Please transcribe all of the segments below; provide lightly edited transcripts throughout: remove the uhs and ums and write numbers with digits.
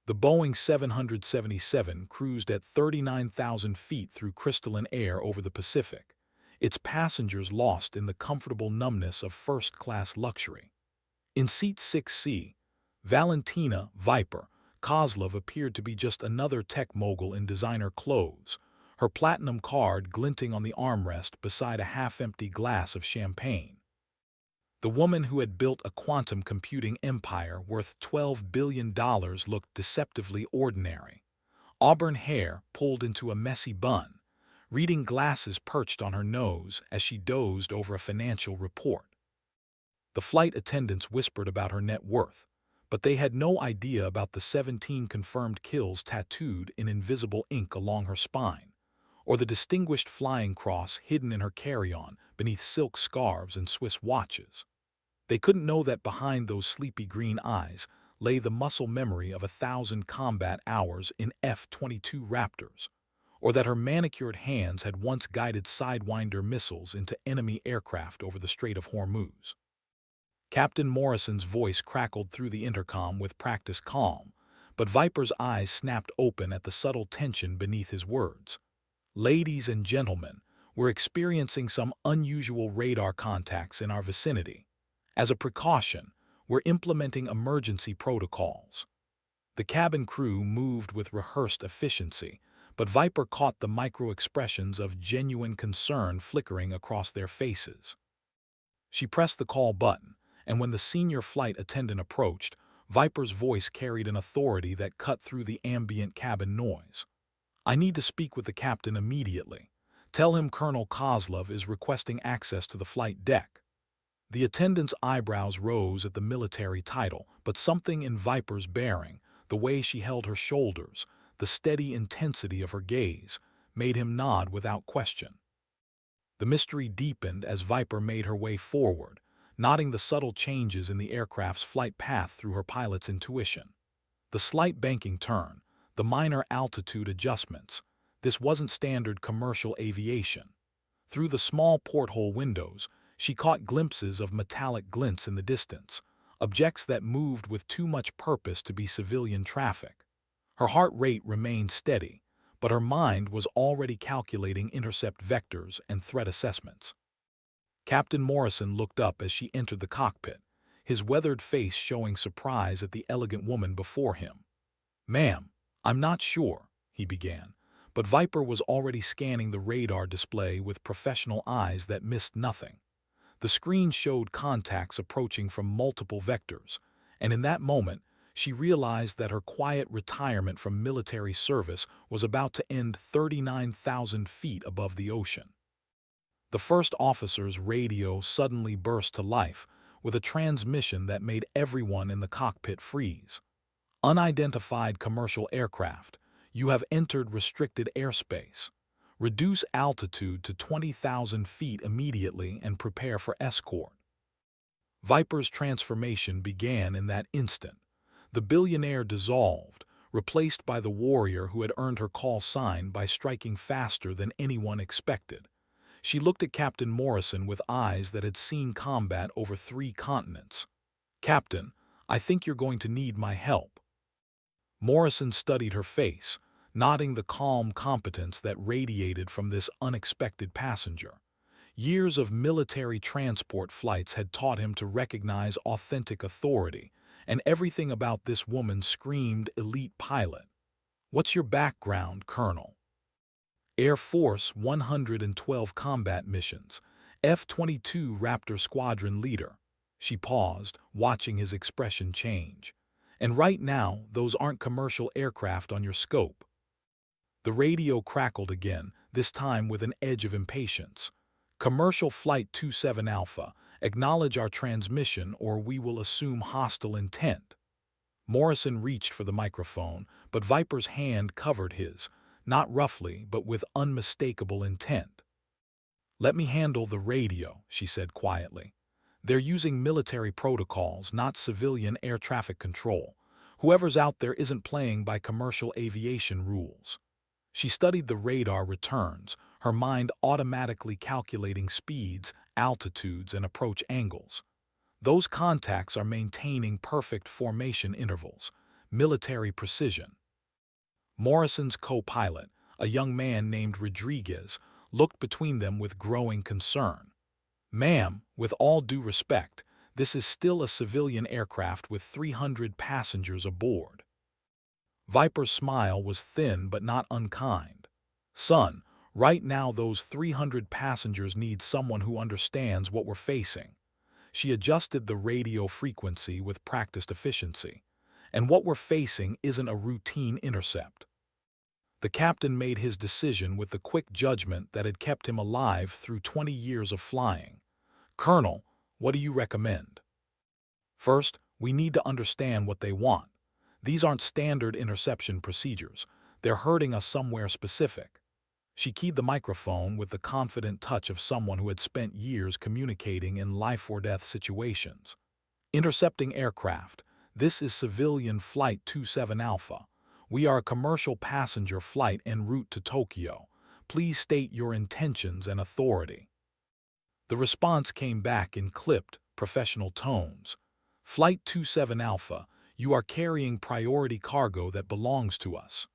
The Boeing 777 cruised at 39,000 feet through crystalline air over the Pacific, its passengers lost in the comfortable numbness of first-class luxury. In seat 6C, Valentina Viper Kozlov appeared to be just another tech mogul in designer clothes, her platinum card glinting on the armrest beside a half-empty glass of champagne. The woman who had built a quantum computing empire worth $12 billion looked deceptively ordinary. Auburn hair pulled into a messy bun, reading glasses perched on her nose as she dozed over a financial report. The flight attendants whispered about her net worth, but they had no idea about the 17 confirmed kills tattooed in invisible ink along her spine, or the distinguished flying cross hidden in her carry-on beneath silk scarves and Swiss watches. They couldn't know that behind those sleepy green eyes lay the muscle memory of 1,000 combat hours in F-22 Raptors, or that her manicured hands had once guided Sidewinder missiles into enemy aircraft over the Strait of Hormuz. Captain Morrison's voice crackled through the intercom with practiced calm, but Viper's eyes snapped open at the subtle tension beneath his words. "Ladies and gentlemen, we're experiencing some unusual radar contacts in our vicinity. As a precaution, we're implementing emergency protocols." The cabin crew moved with rehearsed efficiency, but Viper caught the micro-expressions of genuine concern flickering across their faces. She pressed the call button, and when the senior flight attendant approached, Viper's voice carried an authority that cut through the ambient cabin noise. "I need to speak with the captain immediately. Tell him Colonel Kozlov is requesting access to the flight deck." The attendant's eyebrows rose at the military title, but something in Viper's bearing, the way she held her shoulders, the steady intensity of her gaze, made him nod without question. The mystery deepened as Viper made her way forward, noting the subtle changes in the aircraft's flight path through her pilot's intuition. The slight banking turn, the minor altitude adjustments, this wasn't standard commercial aviation. Through the small porthole windows, she caught glimpses of metallic glints in the distance, objects that moved with too much purpose to be civilian traffic. Her heart rate remained steady, but her mind was already calculating intercept vectors and threat assessments. Captain Morrison looked up as she entered the cockpit, his weathered face showing surprise at the elegant woman before him. "Ma'am, I'm not sure," he began, but Viper was already scanning the radar display with professional eyes that missed nothing. The screen showed contacts approaching from multiple vectors, and in that moment, she realized that her quiet retirement from military service was about to end 39,000 feet above the ocean. The first officer's radio suddenly burst to life with a transmission that made everyone in the cockpit freeze. "Unidentified commercial aircraft, you have entered restricted airspace. Reduce altitude to 20,000 feet immediately and prepare for escort." Viper's transformation began in that instant. The billionaire dissolved, replaced by the warrior who had earned her call sign by striking faster than anyone expected. She looked at Captain Morrison with eyes that had seen combat over 3 continents. "Captain, I think you're going to need my help." Morrison studied her face, nodding the calm competence that radiated from this unexpected passenger. Years of military transport flights had taught him to recognize authentic authority, and everything about this woman screamed elite pilot. "What's your background, Colonel?" "Air Force 112 combat missions, F-22 Raptor squadron leader." She paused, watching his expression change. "And right now, those aren't commercial aircraft on your scope." The radio crackled again, this time with an edge of impatience. "Commercial Flight 27 Alpha, acknowledge our transmission or we will assume hostile intent." Morrison reached for the microphone, but Viper's hand covered his, not roughly but with unmistakable intent. "Let me handle the radio," she said quietly. "They're using military protocols, not civilian air traffic control. Whoever's out there isn't playing by commercial aviation rules." She studied the radar returns, her mind automatically calculating speeds, altitudes, and approach angles. "Those contacts are maintaining perfect formation intervals. military precision. Morrison's co-pilot, a young man named Rodriguez, looked between them with growing concern. "Ma'am, with all due respect, this is still a civilian aircraft with 300 passengers aboard." Viper's smile was thin but not unkind. "Son, right now those 300 passengers need someone who understands what we're facing." She adjusted the radio frequency with practiced efficiency. "And what we're facing isn't a routine intercept." The captain made his decision with the quick judgment that had kept him alive through 20 years of flying. "Colonel, what do you recommend?" "First, we need to understand what they want. These aren't standard interception procedures. They're hurting us somewhere specific." She keyed the microphone with the confident touch of someone who had spent years communicating in life-or-death situations. "Intercepting aircraft. This is civilian Flight 27 Alpha. We are a commercial passenger flight en route to Tokyo. Please state your intentions and authority." The response came back in clipped, professional tones. "Flight 27 Alpha, you are carrying priority cargo that belongs to us.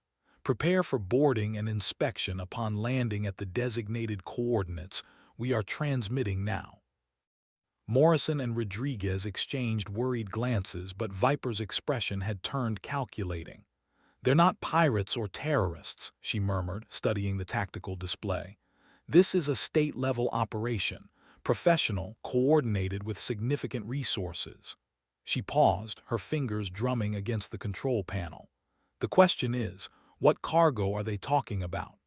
Prepare for boarding and inspection upon landing at the designated coordinates. We are transmitting now." Morrison and Rodriguez exchanged worried glances, but Viper's expression had turned calculating. "They're not pirates or terrorists," she murmured, studying the tactical display. "This is a state-level operation, professional, coordinated with significant resources." She paused, her fingers drumming against the control panel. "The question is, what cargo are they talking about?"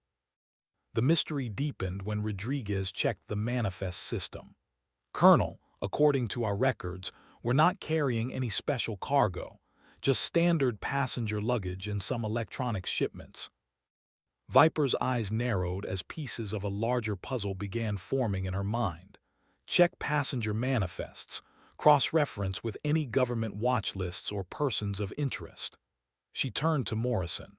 The mystery deepened when Rodriguez checked the manifest system. "Colonel, according to our records, we're not carrying any special cargo, just standard passenger luggage and some electronic shipments." Viper's eyes narrowed as pieces of a larger puzzle began forming in her mind. Check passenger manifests, cross-reference with any government watch lists or persons of interest. She turned to Morrison.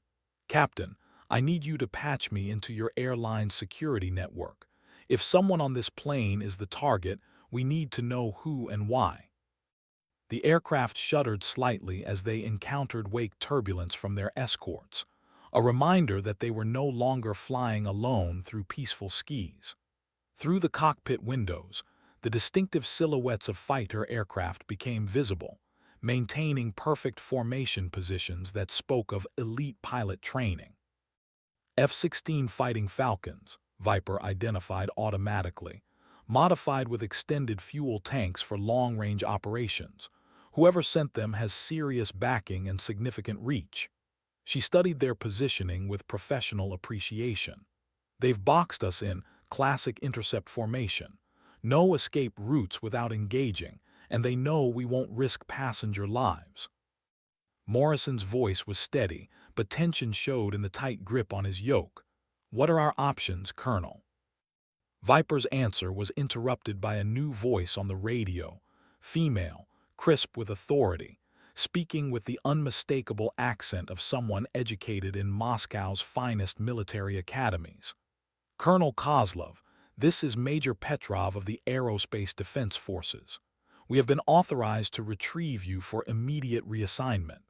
"Captain, I need you to patch me into your airline's security network. If someone on this plane is the target, we need to know who and why." The aircraft shuddered slightly as they encountered wake turbulence from their escorts, a reminder that they were no longer flying alone through peaceful skies. Through the cockpit windows, the distinctive silhouettes of fighter aircraft became visible, maintaining perfect formation positions that spoke of elite pilot training. F-16 Fighting Falcons, Viper identified automatically, modified with extended fuel tanks for long-range operations. Whoever sent them has serious backing and significant reach. She studied their positioning with professional appreciation. "They've boxed us in classic intercept formation. No escape routes without engaging, and they know we won't risk passenger lives." Morrison's voice was steady, but tension showed in the tight grip on his yoke. "What are our options, Colonel?" Viper's answer was interrupted by a new voice on the radio, female, crisp with authority, speaking with the unmistakable accent of someone educated in Moscow's finest military academies. "Colonel Kozlov, this is Major Petrov of the Aerospace Defense Forces. We have been authorized to retrieve you for immediate reassignment."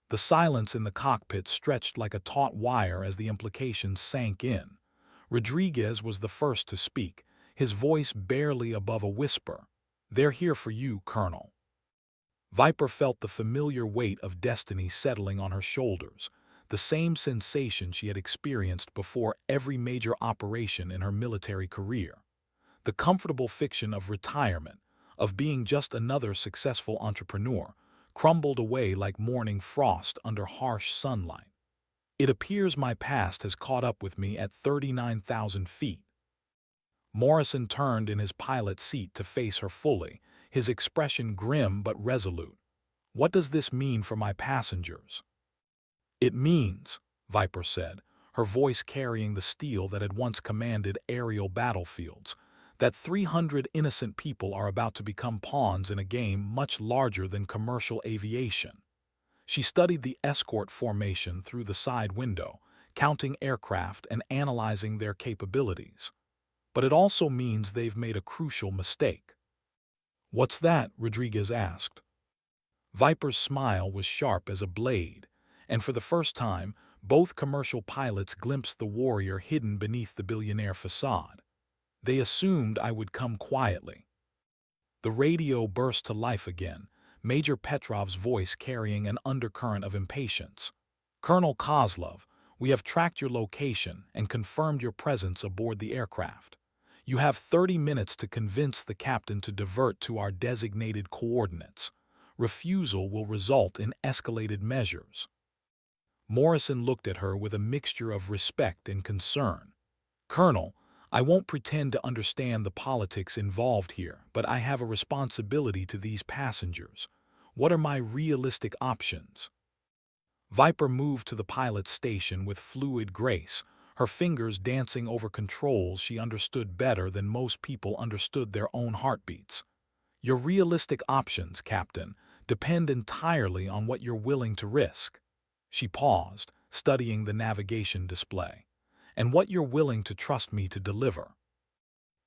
The silence in the cockpit stretched like a taut wire as the implications sank in. Rodriguez was the first to speak, his voice barely above a whisper. "They're here for you, Colonel." Viper felt the familiar weight of destiny settling on her shoulders, the same sensation she had experienced before every major operation in her military career. The comfortable fiction of retirement, of being just another successful entrepreneur, crumbled away like morning frost under harsh sunlight. "It appears my past has caught up with me at 39,000 feet. Morrison turned in his pilot seat to face her fully, his expression grim but resolute. "What does this mean for my passengers?" "It means," Viper said, her voice carrying the steel that had once commanded aerial battlefields, "that 300 innocent people are about to become pawns in a game much larger than commercial aviation." She studied the escort formation through the side window, counting aircraft and analyzing their capabilities. "But it also means they've made a crucial mistake." "What's that?" Rodriguez asked. Viper's smile was sharp as a blade, and for the first time, both commercial pilots glimpsed the warrior hidden beneath the billionaire facade. They assumed I would come quietly. The radio burst to life again, Major Petrov's voice carrying an undercurrent of impatience. "Colonel Kozlov, we have tracked your location and confirmed your presence aboard the aircraft. You have 30 minutes to convince the captain to divert to our designated coordinates. Refusal will result in escalated measures." Morrison looked at her with a mixture of respect and concern. "Colonel, I won't pretend to understand the politics involved here, but I have a responsibility to these passengers. What are my realistic options?" Viper moved to the pilot's station with fluid grace, her fingers dancing over controls she understood better than most people understood their own heartbeats. "Your realistic options, Captain, depend entirely on what you're willing to risk." She paused, studying the navigation display. "And what you're willing to trust me to deliver."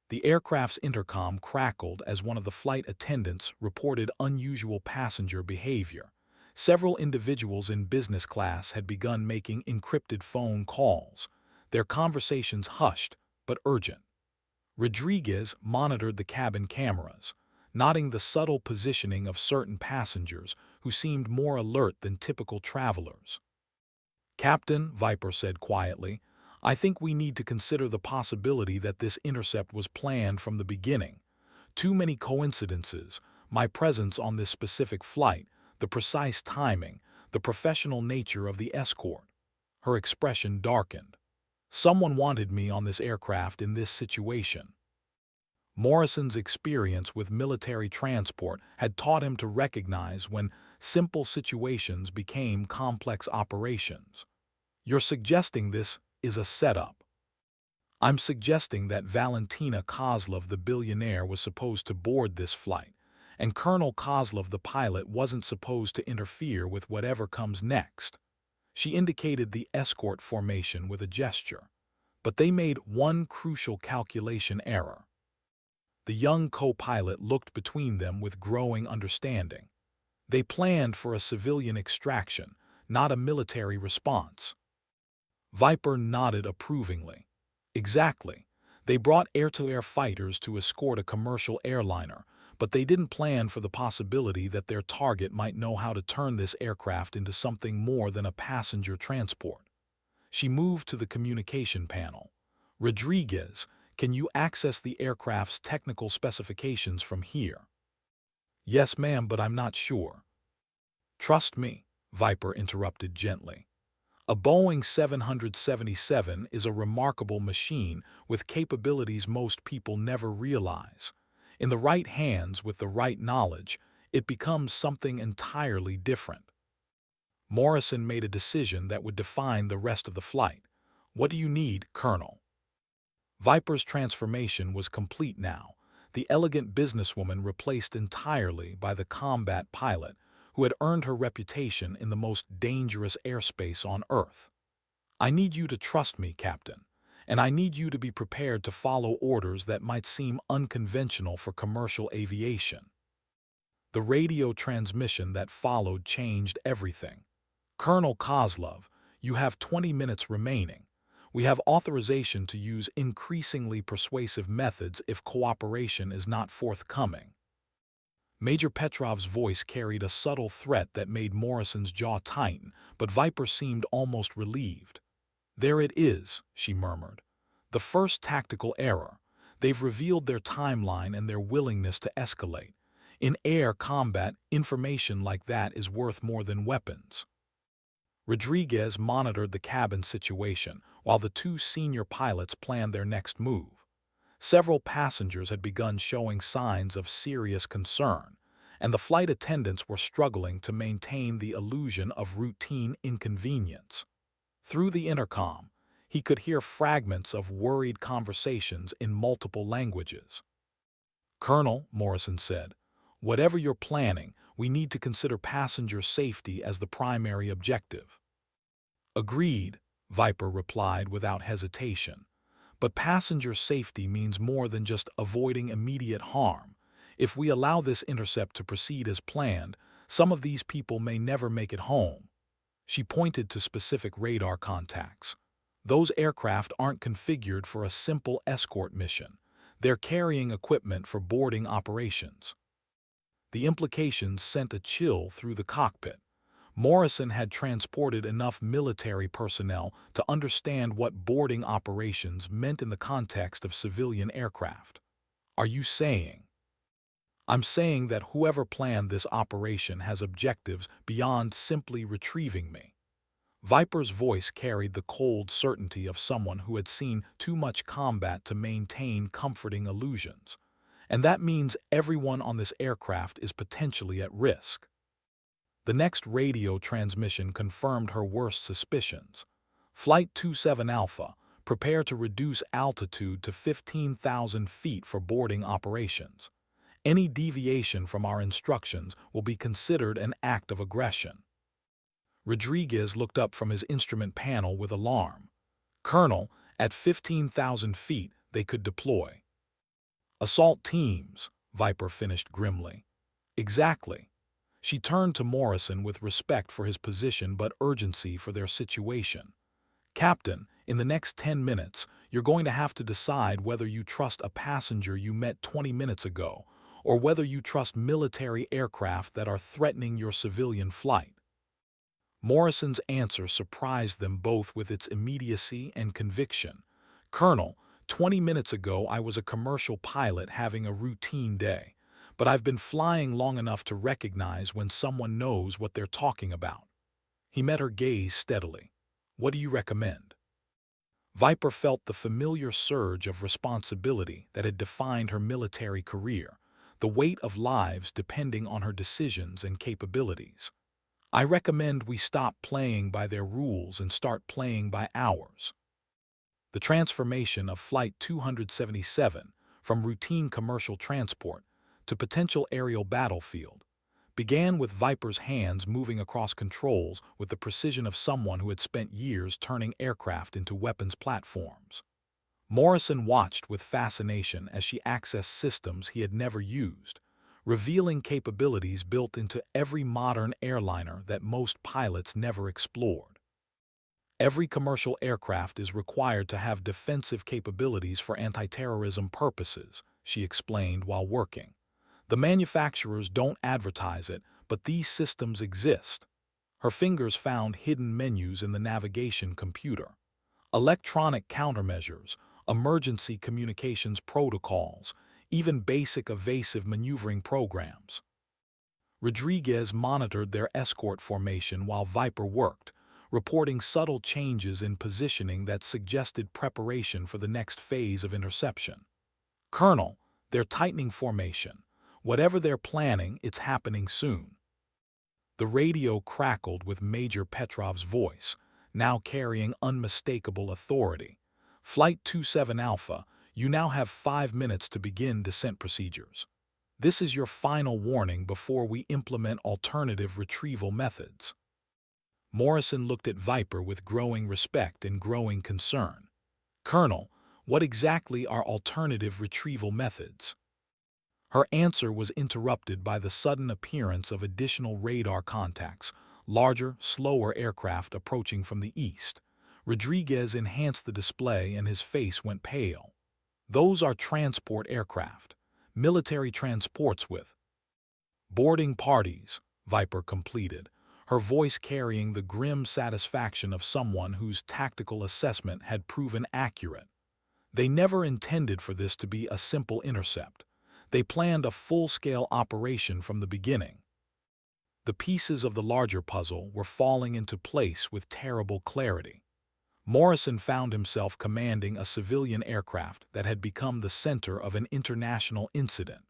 The aircraft's intercom crackled as one of the flight attendants reported unusual passenger behavior. Several individuals in business class had begun making encrypted phone calls, their conversations hushed but urgent. Rodriguez monitored the cabin cameras, noting the subtle positioning of certain passengers who seemed more alert than typical travelers. "Captain," Viper said quietly, "I think we need to consider the possibility that this intercept was planned from the beginning. Too many coincidences, my presence on this specific flight, the precise timing, the professional nature of the escort." Her expression darkened. "Someone wanted me on this aircraft in this situation." Morrison's experience with military transport had taught him to recognize when simple situations became complex operations. "You're suggesting this is a setup?" "I'm suggesting that Valentina Kozlov, the billionaire, was supposed to board this flight, and Colonel Kozlov, the pilot, wasn't supposed to interfere with whatever comes next." She indicated the escort formation with a gesture. "But they made one crucial calculation error." The young co-pilot looked between them with growing understanding. "They planned for a civilian extraction, not a military response." Viper nodded approvingly. "Exactly. They brought air-to-air fighters to escort a commercial airliner, but they didn't plan for the possibility that their target might know how to turn this aircraft into something more than a passenger transport." She moved to the communication panel. "Rodriguez, can you access the aircraft's technical specifications from here?" "Yes, ma'am, but I'm not sure." "Trust me," Viper interrupted gently. "A Boeing 777 is a remarkable machine with capabilities most people never realize. In the right hands with the right knowledge, it becomes something entirely different." Morrison made a decision that would define the rest of the flight. "What do you need, Colonel?" Viper's transformation was complete now, the elegant businesswoman replaced entirely by the combat pilot who had earned her reputation in the most dangerous airspace on Earth. "I need you to trust me, Captain, and I need you to be prepared to follow orders that might seem unconventional for commercial aviation." The radio transmission that followed changed everything. "Colonel Kozlov, you have 20 minutes remaining. We have authorization to use increasingly persuasive methods if cooperation is not forthcoming." Major Petrov's voice carried a subtle threat that made Morrison's jaw tighten, but Viper seemed almost relieved. "There it is," she murmured. "The first tactical error. They've revealed their timeline and their willingness to escalate. In air combat, information like that is worth more than weapons." Rodriguez monitored the cabin situation while the two senior pilots planned their next move. Several passengers had begun showing signs of serious concern, and the flight attendants were struggling to maintain the illusion of routine inconvenience. Through the intercom, he could hear fragments of worried conversations in multiple languages. "Colonel," Morrison said, "whatever you're planning, we need to consider passenger safety as the primary objective." "Agreed," Viper replied without hesitation. "But passenger safety means more than just avoiding immediate harm. If we allow this intercept to proceed as planned, Some of these people may never make it home. She pointed to specific radar contacts. Those aircraft aren't configured for a simple escort mission. They're carrying equipment for boarding operations. The implications sent a chill through the cockpit. Morrison had transported enough military personnel to understand what boarding operations meant in the context of civilian aircraft. Are you saying? I'm saying that whoever planned this operation has objectives beyond simply retrieving me. Viper's voice carried the cold certainty of someone who had seen too much combat to maintain comforting illusions. And that means everyone on this aircraft is potentially at risk. The next radio transmission confirmed her worst suspicions. Flight 27 Alpha, prepare to reduce altitude to 15,000 feet for boarding operations. Any deviation from our instructions will be considered an act of aggression. Rodriguez looked up from his instrument panel with alarm. Colonel, at 15,000 feet, they could deploy. Assault teams, Viper finished grimly. Exactly. She turned to Morrison with respect for his position but urgency for their situation. Captain, in the next 10 minutes, you're going to have to decide whether you trust a passenger you met 20 minutes ago, or whether you trust military aircraft that are threatening your civilian flight. Morrison's answer surprised them both with its immediacy and conviction. Colonel, 20 minutes ago I was a commercial pilot having a routine day, but I've been flying long enough to recognize when someone knows what they're talking about. He met her gaze steadily. What do you recommend? Viper felt the familiar surge of responsibility that had defined her military career, the weight of lives depending on her decisions and capabilities. I recommend we stop playing by their rules and start playing by ours. The transformation of Flight 277 from routine commercial transport to potential aerial battlefield began with Viper's hands moving across controls with the precision of someone who had spent years turning aircraft into weapons platforms. Morrison watched with fascination as she accessed systems he had never used, revealing capabilities built into every modern airliner that most pilots never explored. Every commercial aircraft is required to have defensive capabilities for anti-terrorism purposes, she explained while working. The manufacturers don't advertise it, but these systems exist. Her fingers found hidden menus in the navigation computer. Electronic countermeasures, emergency communications protocols, even basic evasive maneuvering programs. Rodriguez monitored their escort formation while Viper worked, reporting subtle changes in positioning that suggested preparation for the next phase of interception. Colonel, they're tightening formation. Whatever they're planning, it's happening soon. The radio crackled with Major Petrov's voice, now carrying unmistakable authority. Flight 27 Alpha, you now have 5 minutes to begin descent procedures. This is your final warning before we implement alternative retrieval methods. Morrison looked at Viper with growing respect and growing concern. Colonel, what exactly are alternative retrieval methods? Her answer was interrupted by the sudden appearance of additional radar contacts, larger, slower aircraft approaching from the east. Rodriguez enhanced the display and his face went pale. Those are transport aircraft, military transports with boarding parties, Viper completed, her voice carrying the grim satisfaction of someone whose tactical assessment had proven accurate. They never intended for this to be a simple intercept. They planned a full-scale operation from the beginning. The pieces of the larger puzzle were falling into place with terrible clarity. Morrison found himself commanding a civilian aircraft that had become the center of an international incident.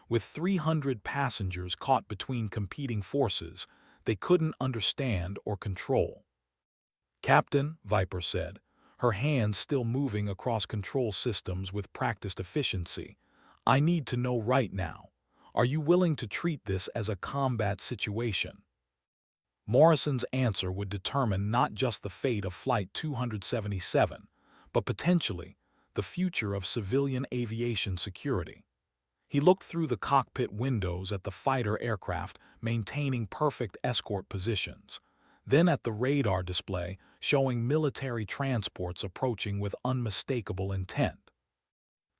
With 300 passengers caught between competing forces, they couldn't understand or control. Captain, Viper said, her hands still moving across control systems with practiced efficiency, I need to know right now. Are you willing to treat this as a combat situation? Morrison's answer would determine not just the fate of Flight 277, but potentially the future of civilian aviation security. He looked through the cockpit windows at the fighter aircraft maintaining perfect escort positions, then at the radar display showing military transports approaching with unmistakable intent.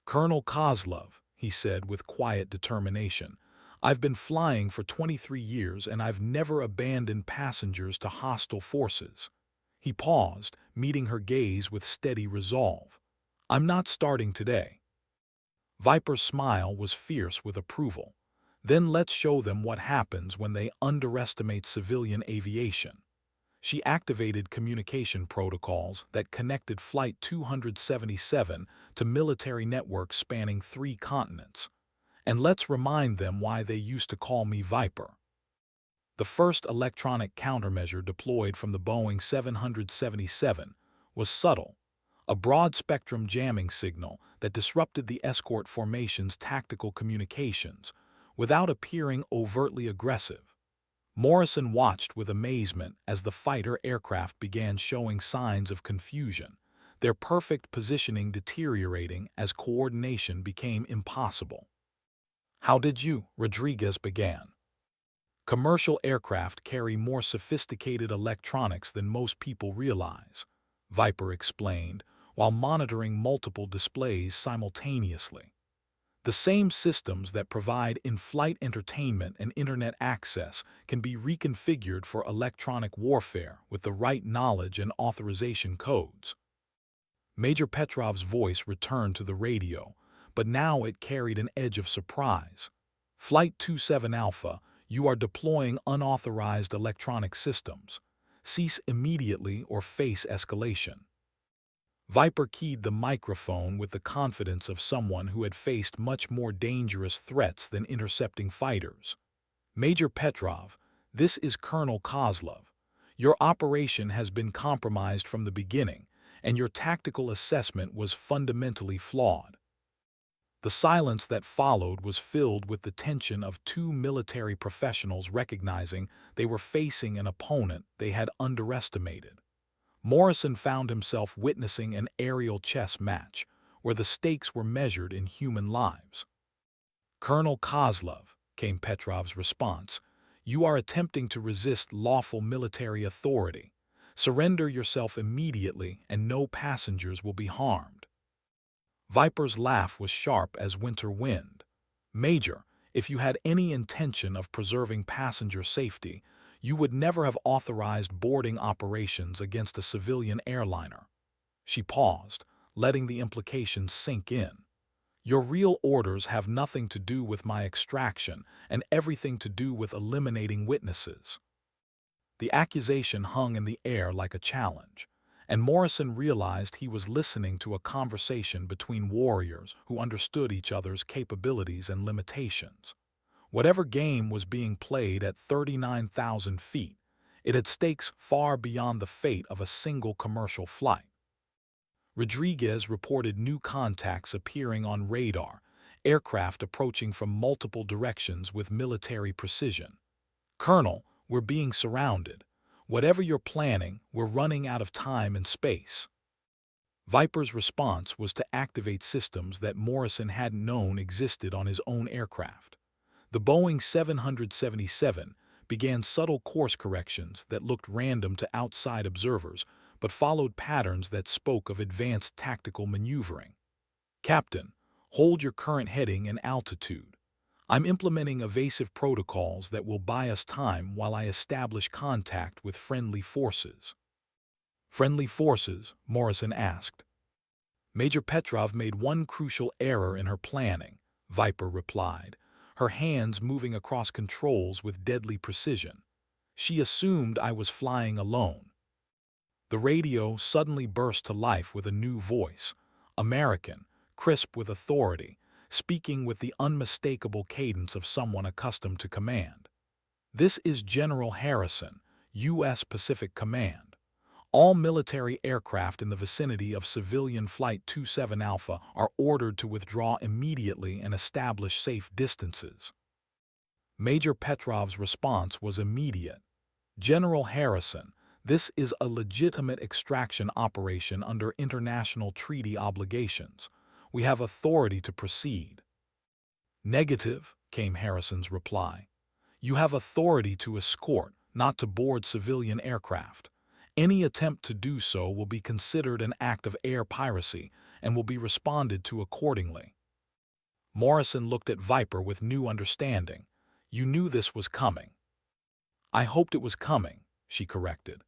"Colonel Kozlov," he said with quiet determination, "I've been flying for 23 years and I've never abandoned passengers to hostile forces." He paused, meeting her gaze with steady resolve. "I'm not starting today." Viper's smile was fierce with approval. "Then let's show them what happens when they underestimate civilian aviation." She activated communication protocols that connected Flight 277 to military networks spanning 3 continents. "And let's remind them why they used to call me Viper." The first electronic countermeasure deployed from the Boeing 777 was subtle, a broad-spectrum jamming signal that disrupted the escort formation's tactical communications without appearing overtly aggressive. Morrison watched with amazement as the fighter aircraft began showing signs of confusion, their perfect positioning deteriorating as coordination became impossible. "How did you?" Rodriguez began. "Commercial aircraft carry more sophisticated electronics than most people realize," Viper explained, while monitoring multiple displays simultaneously. "The same systems that provide in-flight entertainment and internet access can be reconfigured for electronic warfare with the right knowledge and authorization codes." Major Petrov's voice returned to the radio, but now it carried an edge of surprise. "Flight 27 Alpha, you are deploying unauthorized electronic systems. Cease immediately or face escalation." Viper keyed the microphone with the confidence of someone who had faced much more dangerous threats than intercepting fighters. "Major Petrov, this is Colonel Kozlov. Your operation has been compromised from the beginning, and your tactical assessment was fundamentally flawed." The silence that followed was filled with the tension of 2 military professionals recognizing they were facing an opponent they had underestimated. Morrison found himself witnessing an aerial chess match, where the stakes were measured in human lives. "Colonel Kozlov," came Petrov's response, "you are attempting to resist lawful military authority. Surrender yourself immediately and no passengers will be harmed." Viper's laugh was sharp as winter wind. "Major, if you had any intention of preserving passenger safety, you would never have authorized boarding operations against a civilian airliner." She paused, letting the implications sink in. "Your real orders have nothing to do with my extraction and everything to do with eliminating witnesses." The accusation hung in the air like a challenge, and Morrison realized he was listening to a conversation between warriors who understood each other's capabilities and limitations. Whatever game was being played at 39,000 feet, it had stakes far beyond the fate of a single commercial flight. Rodriguez reported new contacts appearing on radar, aircraft approaching from multiple directions with military precision. "Colonel, we're being surrounded. Whatever you're planning, we're running out of time and space." Viper's response was to activate systems that Morrison hadn't known existed on his own aircraft. The Boeing 777 began subtle course corrections that looked random to outside observers but followed patterns that spoke of advanced tactical maneuvering. "Captain, hold your current heading and altitude. I'm implementing evasive protocols that will buy us time while I establish contact with friendly forces." "Friendly forces?" Morrison asked. "Major Petrov made one crucial error in her planning," Viper replied, her hands moving across controls with deadly precision. "She assumed I was flying alone." The radio suddenly burst to life with a new voice, American, crisp with authority, speaking with the unmistakable cadence of someone accustomed to command. "This is General Harrison, U.S. Pacific Command. All military aircraft in the vicinity of civilian Flight 27 Alpha are ordered to withdraw immediately and establish safe distances." Major Petrov's response was immediate. "General Harrison, this is a legitimate extraction operation under international treaty obligations. We have authority to proceed." Negative, came Harrison's reply. You have authority to escort, not to board civilian aircraft. Any attempt to do so will be considered an act of air piracy and will be responded to accordingly. Morrison looked at Viper with new understanding. You knew this was coming. I hoped it was coming, she corrected.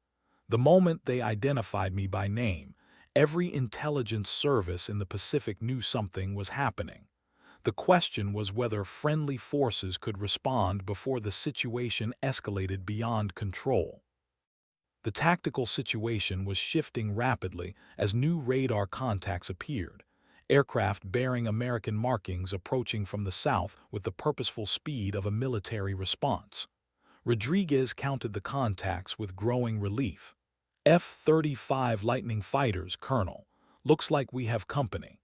The moment they identified me by name, every intelligence service in the Pacific knew something was happening. The question was whether friendly forces could respond before the situation escalated beyond control. The tactical situation was shifting rapidly as new radar contacts appeared, aircraft bearing American markings approaching from the south with the purposeful speed of a military response. Rodriguez counted the contacts with growing relief. F-35 Lightning fighters, Colonel. Looks like we have company.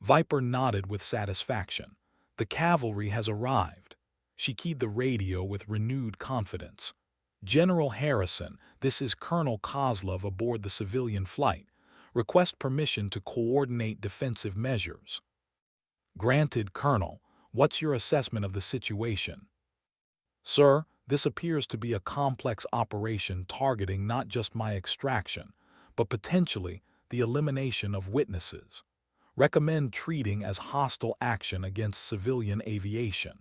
Viper nodded with satisfaction. The cavalry has arrived. She keyed the radio with renewed confidence. General Harrison, this is Colonel Kozlov aboard the civilian flight. Request permission to coordinate defensive measures. Granted, Colonel. What's your assessment of the situation? Sir, this appears to be a complex operation targeting not just my extraction, but potentially the elimination of witnesses. Recommend treating as hostile action against civilian aviation.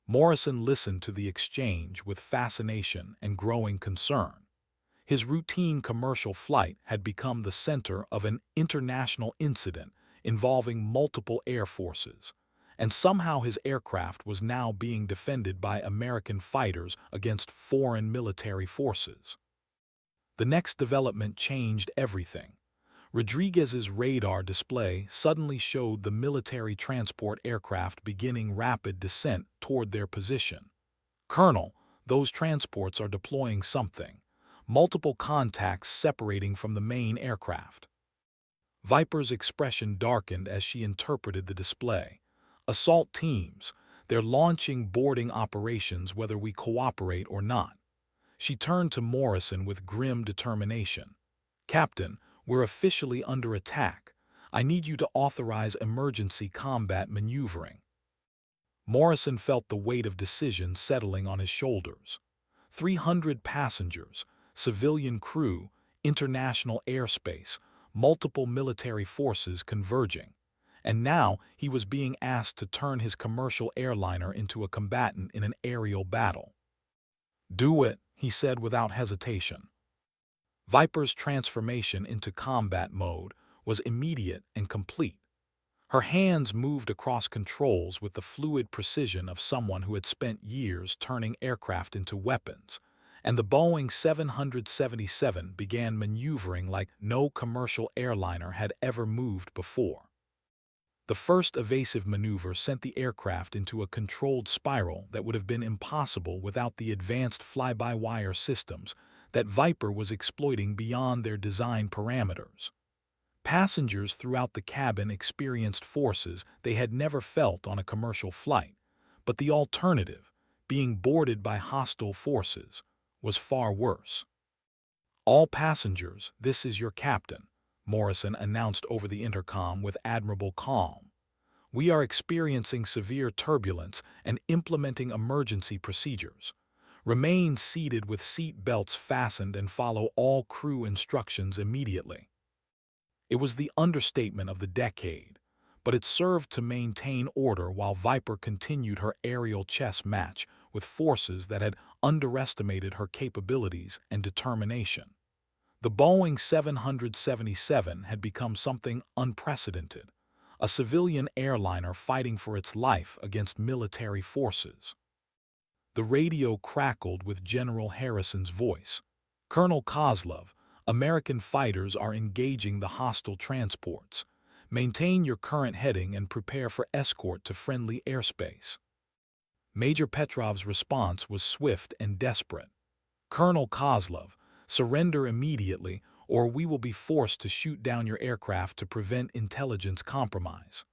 Morrison listened to the exchange with fascination and growing concern. His routine commercial flight had become the center of an international incident involving multiple air forces, and somehow his aircraft was now being defended by American fighters against foreign military forces. The next development changed everything. Rodriguez's radar display suddenly showed the military transport aircraft beginning rapid descent toward their position. Colonel, those transports are deploying something. Multiple contacts separating from the main aircraft. Viper's expression darkened as she interpreted the display. Assault teams, they're launching boarding operations whether we cooperate or not. She turned to Morrison with grim determination. Captain, we're officially under attack. I need you to authorize emergency combat maneuvering. Morrison felt the weight of decision settling on his shoulders. 300 passengers, civilian crew, international airspace, multiple military forces converging. And now he was being asked to turn his commercial airliner into a combatant in an aerial battle. Do it, he said without hesitation. Viper's transformation into combat mode was immediate and complete. Her hands moved across controls with the fluid precision of someone who had spent years turning aircraft into weapons, and the Boeing 777 began maneuvering like no commercial airliner had ever moved before. The first evasive maneuver sent the aircraft into a controlled spiral that would have been impossible without the advanced fly-by-wire systems that Viper was exploiting beyond their design parameters. Passengers throughout the cabin experienced forces they had never felt on a commercial flight, but the alternative, being boarded by hostile forces, was far worse. All passengers, this is your captain, Morrison announced over the intercom with admirable calm. We are experiencing severe turbulence and implementing emergency procedures. Remain seated with seat belts fastened and follow all crew instructions immediately. It was the understatement of the decade, but it served to maintain order while Viper continued her aerial chess match with forces that had underestimated her capabilities and determination. The Boeing 777 had become something unprecedented, a civilian airliner fighting for its life against military forces. The radio crackled with General Harrison's voice. Colonel Kozlov, American fighters are engaging the hostile transports. Maintain your current heading and prepare for escort to friendly airspace. Major Petrov's response was swift and desperate. Colonel Kozlov, surrender immediately or we will be forced to shoot down your aircraft to prevent intelligence compromise.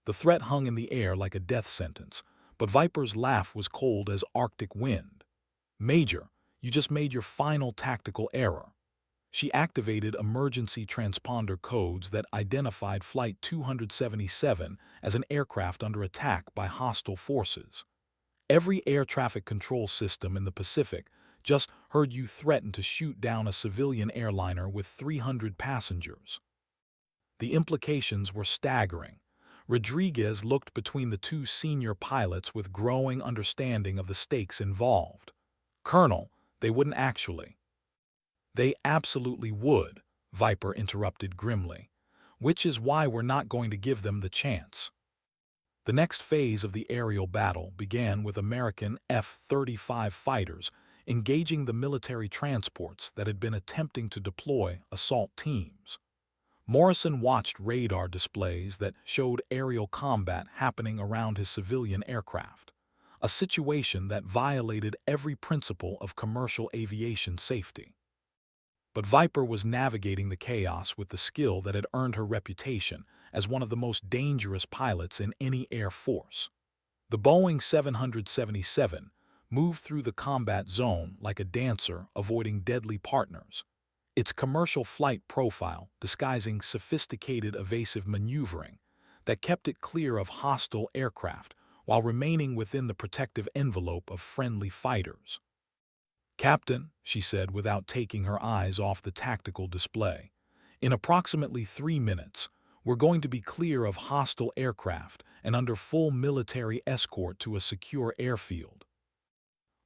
The threat hung in the air like a death sentence, but Viper's laugh was cold as Arctic wind. Major, you just made your final tactical error. She activated emergency transponder codes that identified Flight 277 as an aircraft under attack by hostile forces. Every air traffic control system in the Pacific just heard you threaten to shoot down a civilian airliner with 300 passengers. The implications were staggering. Rodriguez looked between the two senior pilots with growing understanding of the stakes involved. "Colonel, they wouldn't actually." "They absolutely would," Viper interrupted grimly, "which is why we're not going to give them the chance." The next phase of the aerial battle began with American F-35 fighters engaging the military transports that had been attempting to deploy assault teams. Morrison watched radar displays that showed aerial combat happening around his civilian aircraft, a situation that violated every principle of commercial aviation safety. But Viper was navigating the chaos with the skill that had earned her reputation as one of the most dangerous pilots in any air force. The Boeing 777 moved through the combat zone like a dancer avoiding deadly partners, its commercial flight profile disguising sophisticated evasive maneuvering that kept it clear of hostile aircraft while remaining within the protective envelope of friendly fighters. "Captain," she said without taking her eyes off the tactical display, "in approximately 3 minutes, we're going to be clear of hostile aircraft and under full military escort to a secure airfield."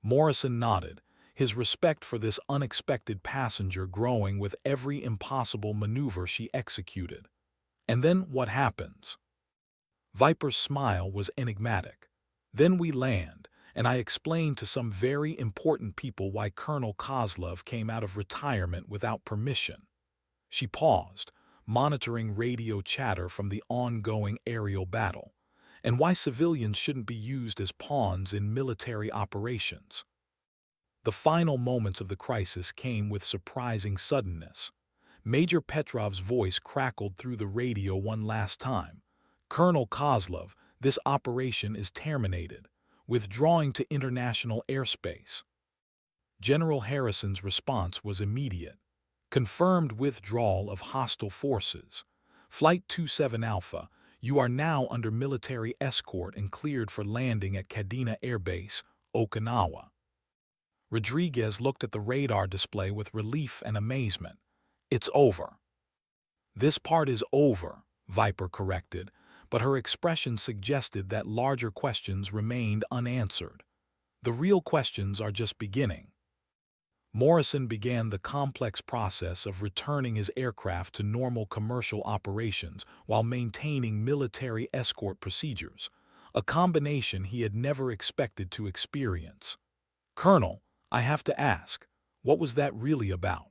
Morrison nodded, his respect for this unexpected passenger growing with every impossible maneuver she executed. "And then what happens?" Viper's smile was enigmatic. "Then we land, and I explained to some very important people why Colonel Kozlov came out of retirement without permission." She paused, monitoring radio chatter from the ongoing aerial battle, "and why civilians shouldn't be used as pawns in military operations." The final moments of the crisis came with surprising suddenness. Major Petrov's voice crackled through the radio one last time. "Colonel Kozlov, this operation is terminated. Withdrawing to international airspace." General Harrison's response was immediate. "Confirmed withdrawal of hostile forces. Flight 27 Alpha, you are now under military escort and cleared for landing at Kadena Air Base, Okinawa." Rodriguez looked at the radar display with relief and amazement. "It's over." "This part is over," Viper corrected, but her expression suggested that larger questions remained unanswered. "The real questions are just beginning." Morrison began the complex process of returning his aircraft to normal commercial operations while maintaining military escort procedures, a combination he had never expected to experience. "Colonel, I have to ask, what was that really about?"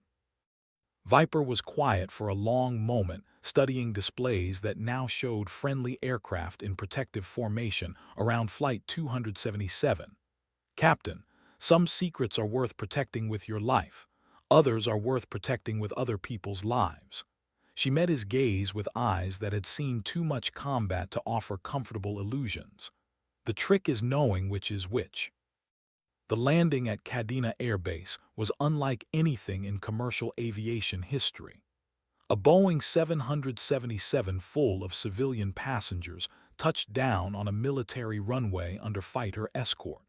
Viper was quiet for a long moment, studying displays that now showed friendly aircraft in protective formation around Flight 277. "Captain, some secrets are worth protecting with your life. Others are worth protecting with other people's lives." She met his gaze with eyes that had seen too much combat to offer comfortable illusions. "The trick is knowing which is which." The landing at Kadena Air Base was unlike anything in commercial aviation history. A Boeing 777 full of civilian passengers touched down on a military runway under fighter escort,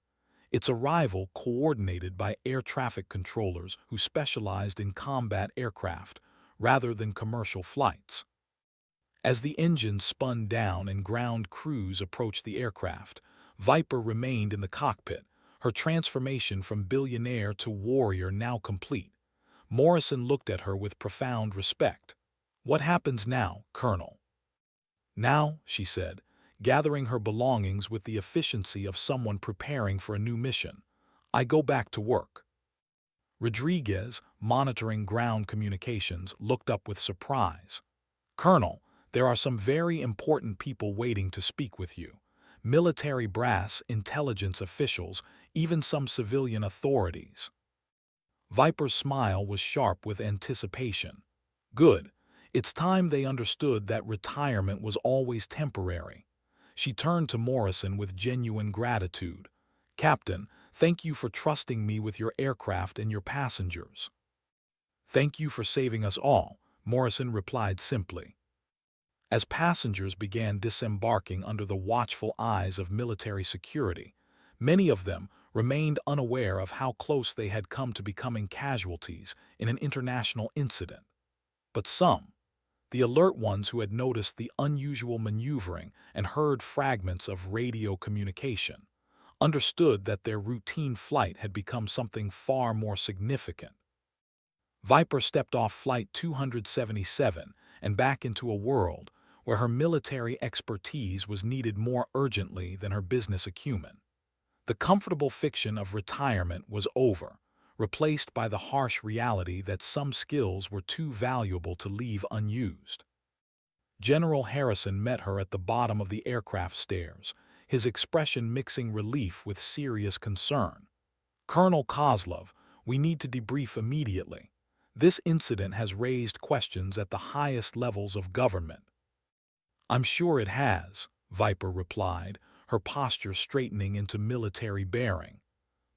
its arrival coordinated by air traffic controllers who specialized in combat aircraft rather than commercial flights. As the engines spun down and ground crews approached the aircraft, Viper remained in the cockpit, her transformation from billionaire to warrior now complete. Morrison looked at her with profound respect. "What happens now, Colonel?" "Now," she said, gathering her belongings with the efficiency of someone preparing for a new mission, "I go back to work." Rodriguez, monitoring ground communications, looked up with surprise. "Colonel, there are some very important people waiting to speak with you. Military brass, intelligence officials, even some civilian authorities." Viper's smile was sharp with anticipation. "Good. It's time they understood that retirement was always temporary." She turned to Morrison with genuine gratitude. "Captain, thank you for trusting me with your aircraft and your passengers." "Thank you for saving us all," Morrison replied simply. As passengers began disembarking under the watchful eyes of military security, many of them remained unaware of how close they had come to becoming casualties in an international incident. But some, the alert ones who had noticed the unusual maneuvering and heard fragments of radio communication, understood that their routine flight had become something far more significant. Viper stepped off Flight 277 and back into a world where her military expertise was needed more urgently than her business acumen. The comfortable fiction of retirement was over, replaced by the harsh reality that some skills were too valuable to leave unused. General Harrison met her at the bottom of the aircraft stairs, his expression mixing relief with serious concern. "Colonel Kozlov, we need to debrief immediately. This incident has raised questions at the highest levels of government." "I'm sure it has," Viper replied, her posture straightening into military bearing.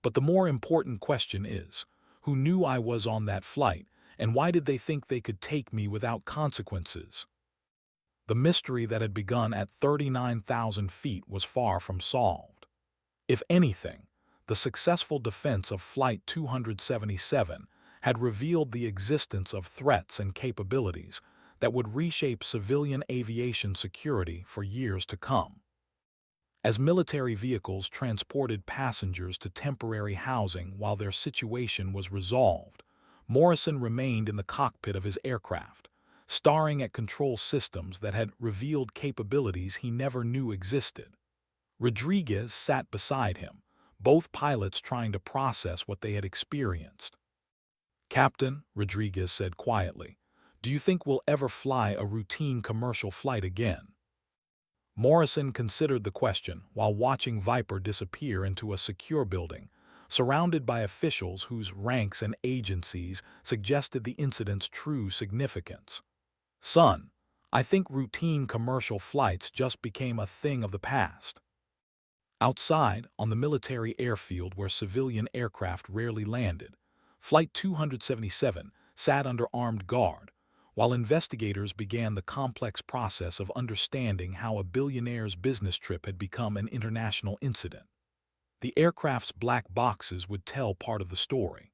"But the more important question is, who knew I was on that flight, and why did they think they could take me without consequences?" The mystery that had begun at 39,000 feet was far from solved. If anything, the successful defense of Flight 277 had revealed the existence of threats and capabilities that would reshape civilian aviation security for years to come. As military vehicles transported passengers to temporary housing while their situation was resolved, Morrison remained in the cockpit of his aircraft, staring at control systems that had revealed capabilities he never knew existed. Rodriguez sat beside him, both pilots trying to process what they had experienced. "Captain," Rodriguez said quietly, "do you think we'll ever fly a routine commercial flight again?" Morrison considered the question while watching Viper disappear into a secure building, surrounded by officials whose ranks and agencies suggested the incident's true significance. "Son, I think routine commercial flights just became a thing of the past." Outside, on the military airfield where civilian aircraft rarely landed, Flight 277 sat under armed guard, while investigators began the complex process of understanding how a billionaire's business trip had become an international incident. The aircraft's black boxes would tell part of the story,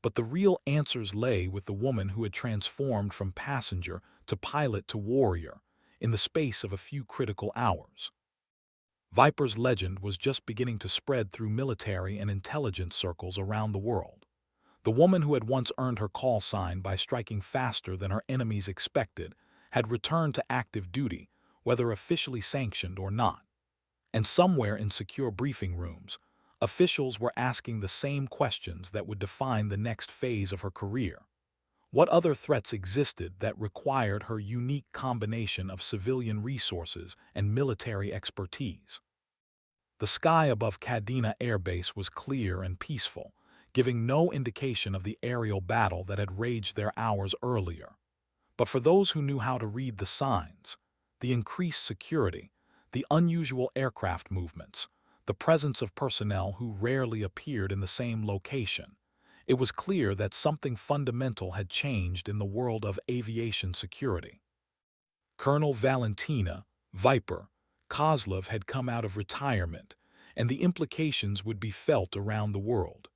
but the real answers lay with the woman who had transformed from passenger to pilot to warrior in the space of a few critical hours. Viper's legend was just beginning to spread through military and intelligence circles around the world. The woman who had once earned her call sign by striking faster than her enemies expected had returned to active duty, whether officially sanctioned or not. And somewhere in secure briefing rooms, officials were asking the same questions that would define the next phase of her career. What other threats existed that required her unique combination of civilian resources and military expertise? The sky above Kadena Air Base was clear and peaceful, giving no indication of the aerial battle that had raged there hours earlier. But for those who knew how to read the signs, the increased security, the unusual aircraft movements, the presence of personnel who rarely appeared in the same location, it was clear that something fundamental had changed in the world of aviation security. Colonel Valentina, Viper, Kozlov had come out of retirement, and the implications would be felt around the world.